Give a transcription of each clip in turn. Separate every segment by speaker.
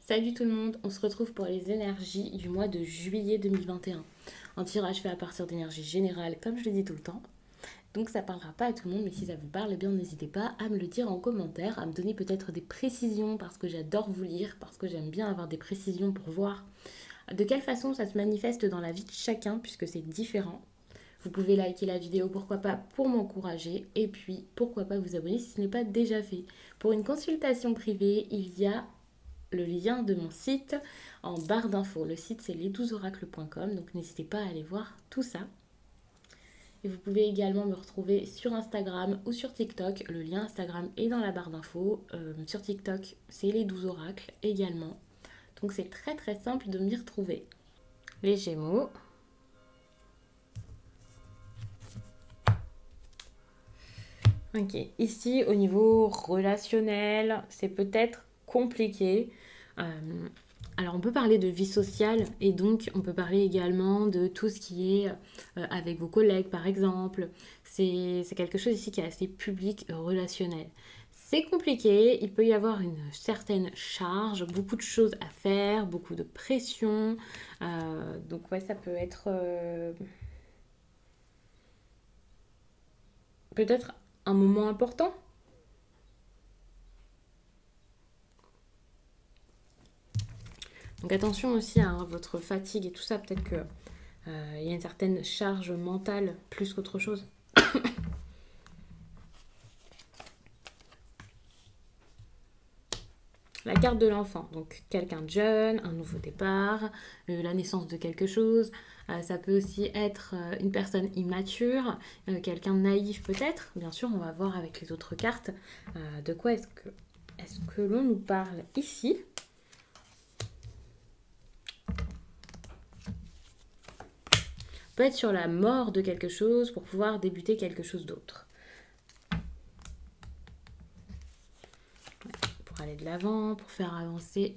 Speaker 1: Salut tout le monde, on se retrouve pour les énergies du mois de juillet 2021. Un tirage fait à partir d'énergie générale, comme je le dis tout le temps. Donc ça parlera pas à tout le monde, mais si ça vous parle, eh bien n'hésitez pas à me le dire en commentaire, à me donner peut-être des précisions, parce que j'adore vous lire, parce que j'aime bien avoir des précisions pour voir de quelle façon ça se manifeste dans la vie de chacun, puisque c'est différent. Vous pouvez liker la vidéo, pourquoi pas, pour m'encourager. Et puis, pourquoi pas vous abonner si ce n'est pas déjà fait. Pour une consultation privée, il y a le lien de mon site en barre d'infos. Le site, c'est les12oracles.com, donc n'hésitez pas à aller voir tout ça. Et vous pouvez également me retrouver sur Instagram ou sur TikTok. Le lien Instagram est dans la barre d'infos. Sur TikTok, c'est les 12 oracles également. Donc c'est très très simple de m'y retrouver. Les Gémeaux. Ok, ici au niveau relationnel, c'est peut-être compliqué. Alors on peut parler de vie sociale et donc on peut parler également de tout ce qui est avec vos collègues par exemple. C'est quelque chose ici qui est assez public, relationnel. C'est compliqué, il peut y avoir une certaine charge, beaucoup de choses à faire, beaucoup de pression. Donc ouais, ça peut être peut-être un moment important. Donc attention aussi à votre fatigue et tout ça, peut-être que il y a une certaine charge mentale plus qu'autre chose. La carte de l'enfant, donc quelqu'un de jeune, un nouveau départ, la naissance de quelque chose. Ça peut aussi être une personne immature, quelqu'un de naïf peut-être. Bien sûr, on va voir avec les autres cartes de quoi est-ce que l'on nous parle ici. Peut être sur la mort de quelque chose pour pouvoir débuter quelque chose d'autre. Pour aller de l'avant, pour faire avancer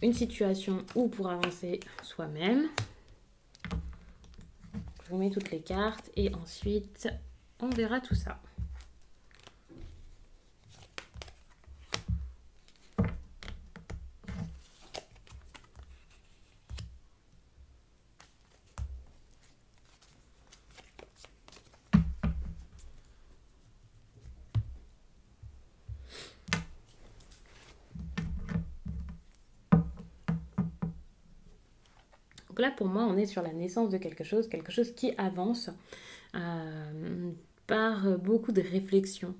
Speaker 1: une situation ou pour avancer soi-même. Je vous mets toutes les cartes et ensuite on verra tout ça. Donc là, pour moi, on est sur la naissance de quelque chose qui avance par beaucoup de réflexion,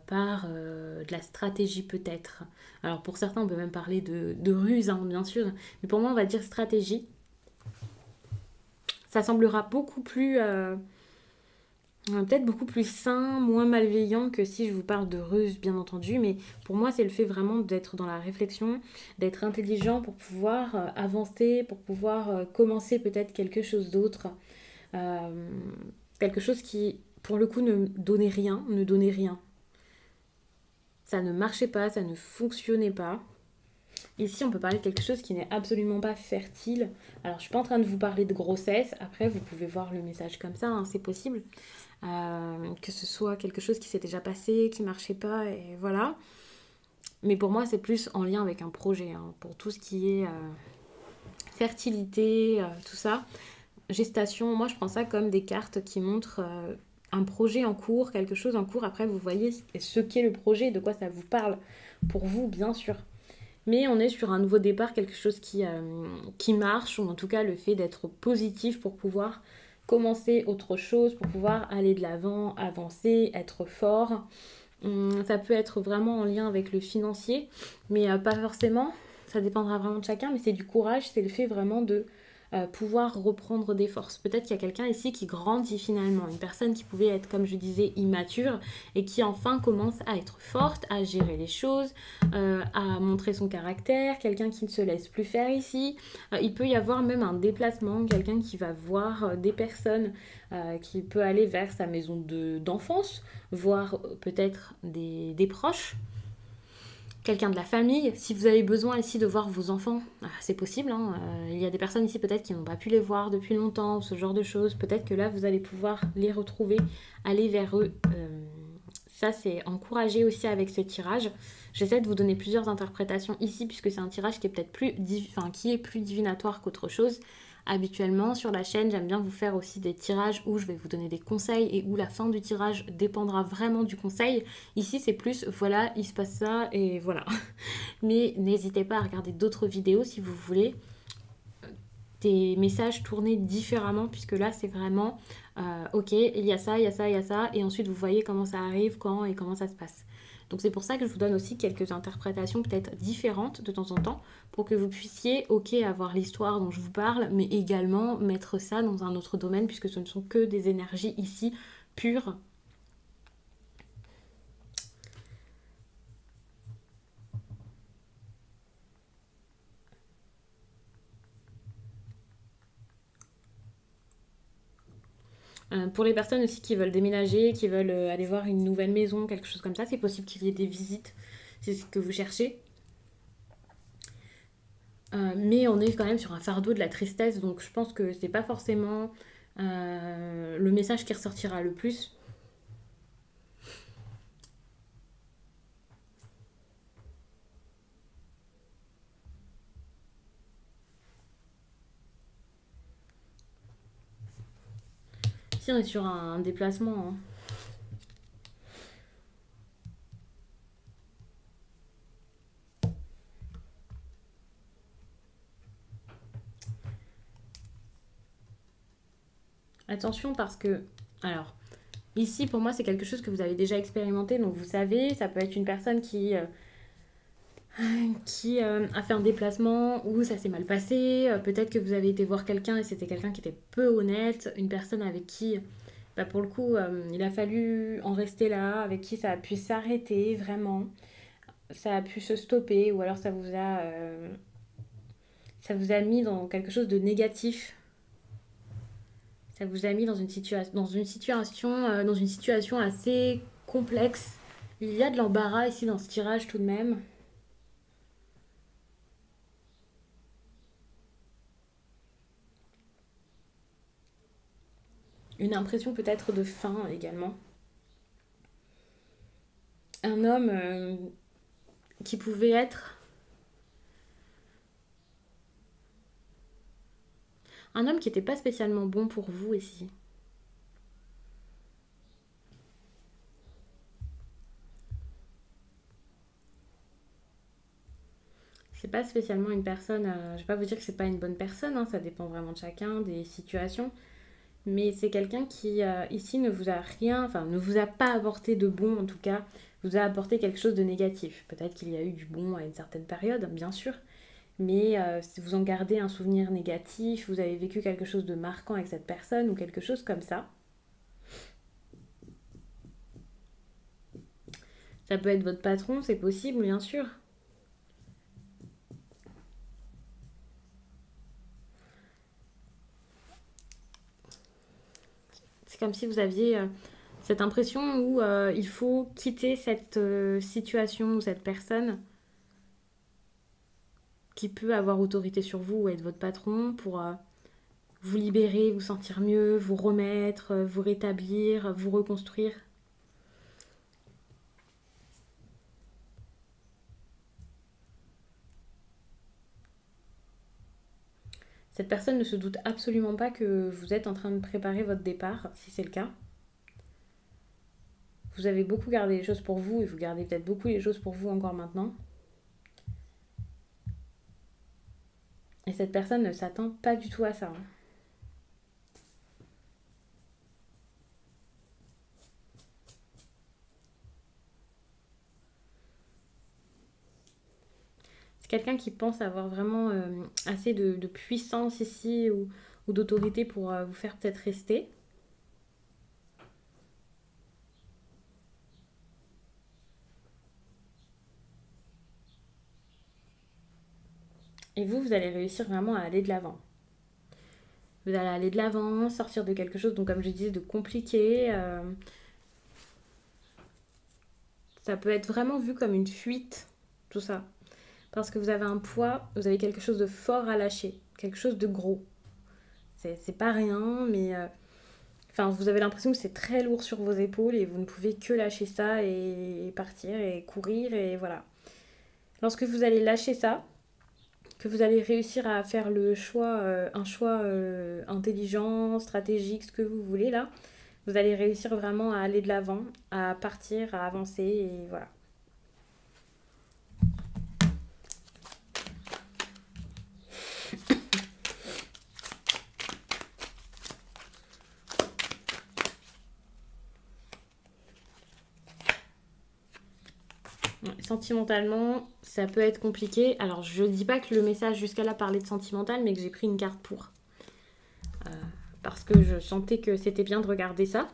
Speaker 1: par de la stratégie peut-être. Alors pour certains, on peut même parler de ruse, hein, bien sûr, mais pour moi, on va dire stratégie. Ça semblera beaucoup plus... peut-être beaucoup plus sain, moins malveillant que si je vous parle de ruse, bien entendu. Mais pour moi, c'est le fait vraiment d'être dans la réflexion, d'être intelligent pour pouvoir avancer, pour pouvoir commencer peut-être quelque chose d'autre. Euh, Quelque chose qui, pour le coup, ne donnait rien, ne donnait rien. Ça ne marchait pas, ça ne fonctionnait pas. Ici, on peut parler de quelque chose qui n'est absolument pas fertile. Alors, je suis pas en train de vous parler de grossesse. Après, vous pouvez voir le message comme ça, hein, c'est possible. Que ce soit quelque chose qui s'est déjà passé, qui marchait pas, et voilà. Mais pour moi, c'est plus en lien avec un projet, hein, pour tout ce qui est fertilité, tout ça. Gestation, moi je prends ça comme des cartes qui montrent un projet en cours, quelque chose en cours. Après, vous voyez ce qu'est le projet, de quoi ça vous parle. Pour vous, bien sûr. Mais on est sur un nouveau départ, quelque chose qui marche, ou en tout cas le fait d'être positif pour pouvoir commencer autre chose, pour pouvoir aller de l'avant, avancer, être fort. Ça peut être vraiment en lien avec le financier, mais pas forcément. Ça dépendra vraiment de chacun, mais c'est du courage, c'est le fait vraiment de pouvoir reprendre des forces. Peut-être qu'il y a quelqu'un ici qui grandit finalement, une personne qui pouvait être, comme je disais, immature et qui enfin commence à être forte, à gérer les choses, à montrer son caractère, quelqu'un qui ne se laisse plus faire ici. Il peut y avoir même un déplacement, quelqu'un qui va voir des personnes, qui peut aller vers sa maison d'enfance, voir peut-être des proches, quelqu'un de la famille. Si vous avez besoin ici de voir vos enfants, c'est possible, hein. Il y a des personnes ici peut-être qui n'ont pas pu les voir depuis longtemps, ce genre de choses. Peut-être que là, vous allez pouvoir les retrouver, aller vers eux. Ça, c'est encouragé aussi avec ce tirage. J'essaie de vous donner plusieurs interprétations ici, puisque c'est un tirage qui est peut-être qui est plus divinatoire qu'autre chose. Habituellement, sur la chaîne, j'aime bien vous faire aussi des tirages où je vais vous donner des conseils et où la fin du tirage dépendra vraiment du conseil. Ici, c'est plus, voilà, il se passe ça et voilà. Mais n'hésitez pas à regarder d'autres vidéos si vous voulez des messages tournés différemment, puisque là, c'est vraiment, ok, il y a ça, il y a ça, il y a ça, et ensuite, vous voyez comment ça arrive, quand et comment ça se passe. Donc c'est pour ça que je vous donne aussi quelques interprétations peut-être différentes de temps en temps, pour que vous puissiez, ok, avoir l'histoire dont je vous parle, mais également mettre ça dans un autre domaine, puisque ce ne sont que des énergies ici pures. Pour les personnes aussi qui veulent déménager, qui veulent aller voir une nouvelle maison, quelque chose comme ça, c'est possible qu'il y ait des visites, c'est ce que vous cherchez. Mais on est quand même sur un fardeau de la tristesse, donc je pense que c'est pas forcément le message qui ressortira le plus. Si on est sur un déplacement, hein. Attention parce que, alors, ici pour moi c'est quelque chose que vous avez déjà expérimenté, donc vous savez, ça peut être une personne qui a fait un déplacement où ça s'est mal passé. Peut-être que vous avez été voir quelqu'un et c'était quelqu'un qui était peu honnête, une personne avec qui, bah, pour le coup, il a fallu en rester là, avec qui ça a pu s'arrêter vraiment, ça a pu se stopper, ou alors ça vous a mis dans quelque chose de négatif. Ça vous a mis dans une situation assez complexe. Il y a de l'embarras ici dans ce tirage tout de même. Une impression peut-être de faim également. Un homme qui pouvait être... Un homme qui n'était pas spécialement bon pour vous ici. C'est pas spécialement une personne... je vais pas vous dire que c'est pas une bonne personne, hein, ça dépend vraiment de chacun, des situations. Mais c'est quelqu'un qui, ici, ne vous a rien... Enfin, ne vous a pas apporté de bon, en tout cas. Vous a apporté quelque chose de négatif. Peut-être qu'il y a eu du bon à une certaine période, bien sûr. Mais si vous en gardez un souvenir négatif, vous avez vécu quelque chose de marquant avec cette personne ou quelque chose comme ça peut être votre patron, c'est possible, bien sûr. C'est comme si vous aviez cette impression où il faut quitter cette situation ou cette personne qui peut avoir autorité sur vous ou être votre patron pour vous libérer, vous sentir mieux, vous remettre, vous rétablir, vous reconstruire. Cette personne ne se doute absolument pas que vous êtes en train de préparer votre départ, si c'est le cas. Vous avez beaucoup gardé les choses pour vous et vous gardez peut-être beaucoup les choses pour vous encore maintenant. Et cette personne ne s'attend pas du tout à ça, hein. C'est quelqu'un qui pense avoir vraiment assez de puissance ici ou d'autorité pour vous faire peut-être rester. Et vous allez réussir vraiment à aller de l'avant. Vous allez aller de l'avant, sortir de quelque chose, donc comme je disais, de compliqué. Ça peut être vraiment vu comme une fuite, tout ça. Parce que vous avez un poids, vous avez quelque chose de fort à lâcher, quelque chose de gros. C'est pas rien, mais Enfin, vous avez l'impression que c'est très lourd sur vos épaules et vous ne pouvez que lâcher ça et partir et courir et voilà. Lorsque vous allez lâcher ça, que vous allez réussir à faire le choix, un choix intelligent, stratégique, ce que vous voulez là, vous allez réussir vraiment à aller de l'avant, à partir, à avancer et voilà. Sentimentalement, ça peut être compliqué. Alors, je dis pas que le message jusqu'à là parlait de sentimental, mais que j'ai pris une carte pour. Euh, Parce que je sentais que c'était bien de regarder ça.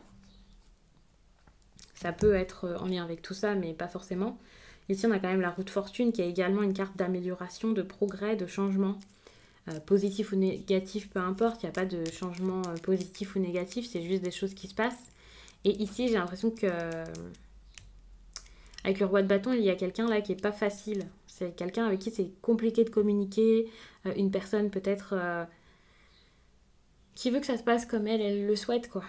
Speaker 1: Ça peut être en lien avec tout ça, mais pas forcément. Ici, on a quand même la roue de fortune qui est également une carte d'amélioration, de progrès, de changement. Positif ou négatif, peu importe, il n'y a pas de changement positif ou négatif, c'est juste des choses qui se passent. Et ici, j'ai l'impression que avec le roi de bâton, il y a quelqu'un là qui est pas facile. C'est quelqu'un avec qui c'est compliqué de communiquer, une personne peut-être qui veut que ça se passe comme elle le souhaite quoi.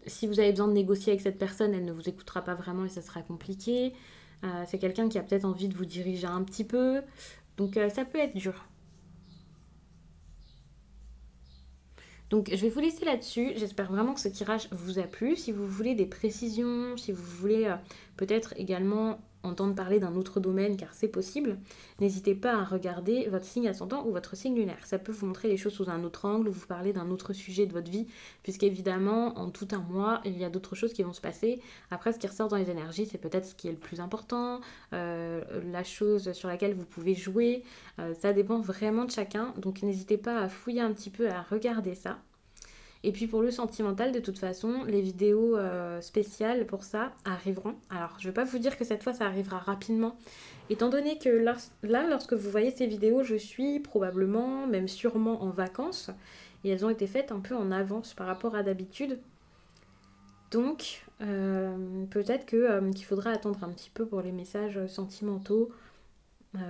Speaker 1: Si vous avez besoin de négocier avec cette personne, elle ne vous écoutera pas vraiment et ça sera compliqué. C'est quelqu'un qui a peut-être envie de vous diriger un petit peu, donc ça peut être dur. Donc je vais vous laisser là-dessus. J'espère vraiment que ce tirage vous a plu. Si vous voulez des précisions, si vous voulez peut-être également entendre parler d'un autre domaine, car c'est possible, n'hésitez pas à regarder votre signe ascendant ou votre signe lunaire. Ça peut vous montrer les choses sous un autre angle, vous parler d'un autre sujet de votre vie, puisqu'évidemment, en tout un mois, il y a d'autres choses qui vont se passer. Après, ce qui ressort dans les énergies, c'est peut-être ce qui est le plus important, la chose sur laquelle vous pouvez jouer. Ça dépend vraiment de chacun, donc n'hésitez pas à fouiller un petit peu, à regarder ça. Et puis pour le sentimental, de toute façon, les vidéos spéciales pour ça arriveront. Alors, je ne vais pas vous dire que cette fois, ça arrivera rapidement, étant donné que là, lorsque vous voyez ces vidéos, je suis probablement, même sûrement en vacances, et elles ont été faites un peu en avance par rapport à d'habitude. Donc, peut-être qu'il faudra attendre un petit peu pour les messages sentimentaux,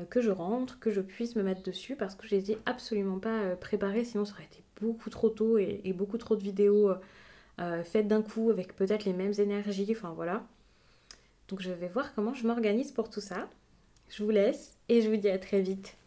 Speaker 1: que je rentre, que je puisse me mettre dessus parce que je les ai absolument pas préparés, sinon ça aurait été beaucoup trop tôt et beaucoup trop de vidéos faites d'un coup avec peut-être les mêmes énergies, enfin voilà. Donc je vais voir comment je m'organise pour tout ça. Je vous laisse et je vous dis à très vite.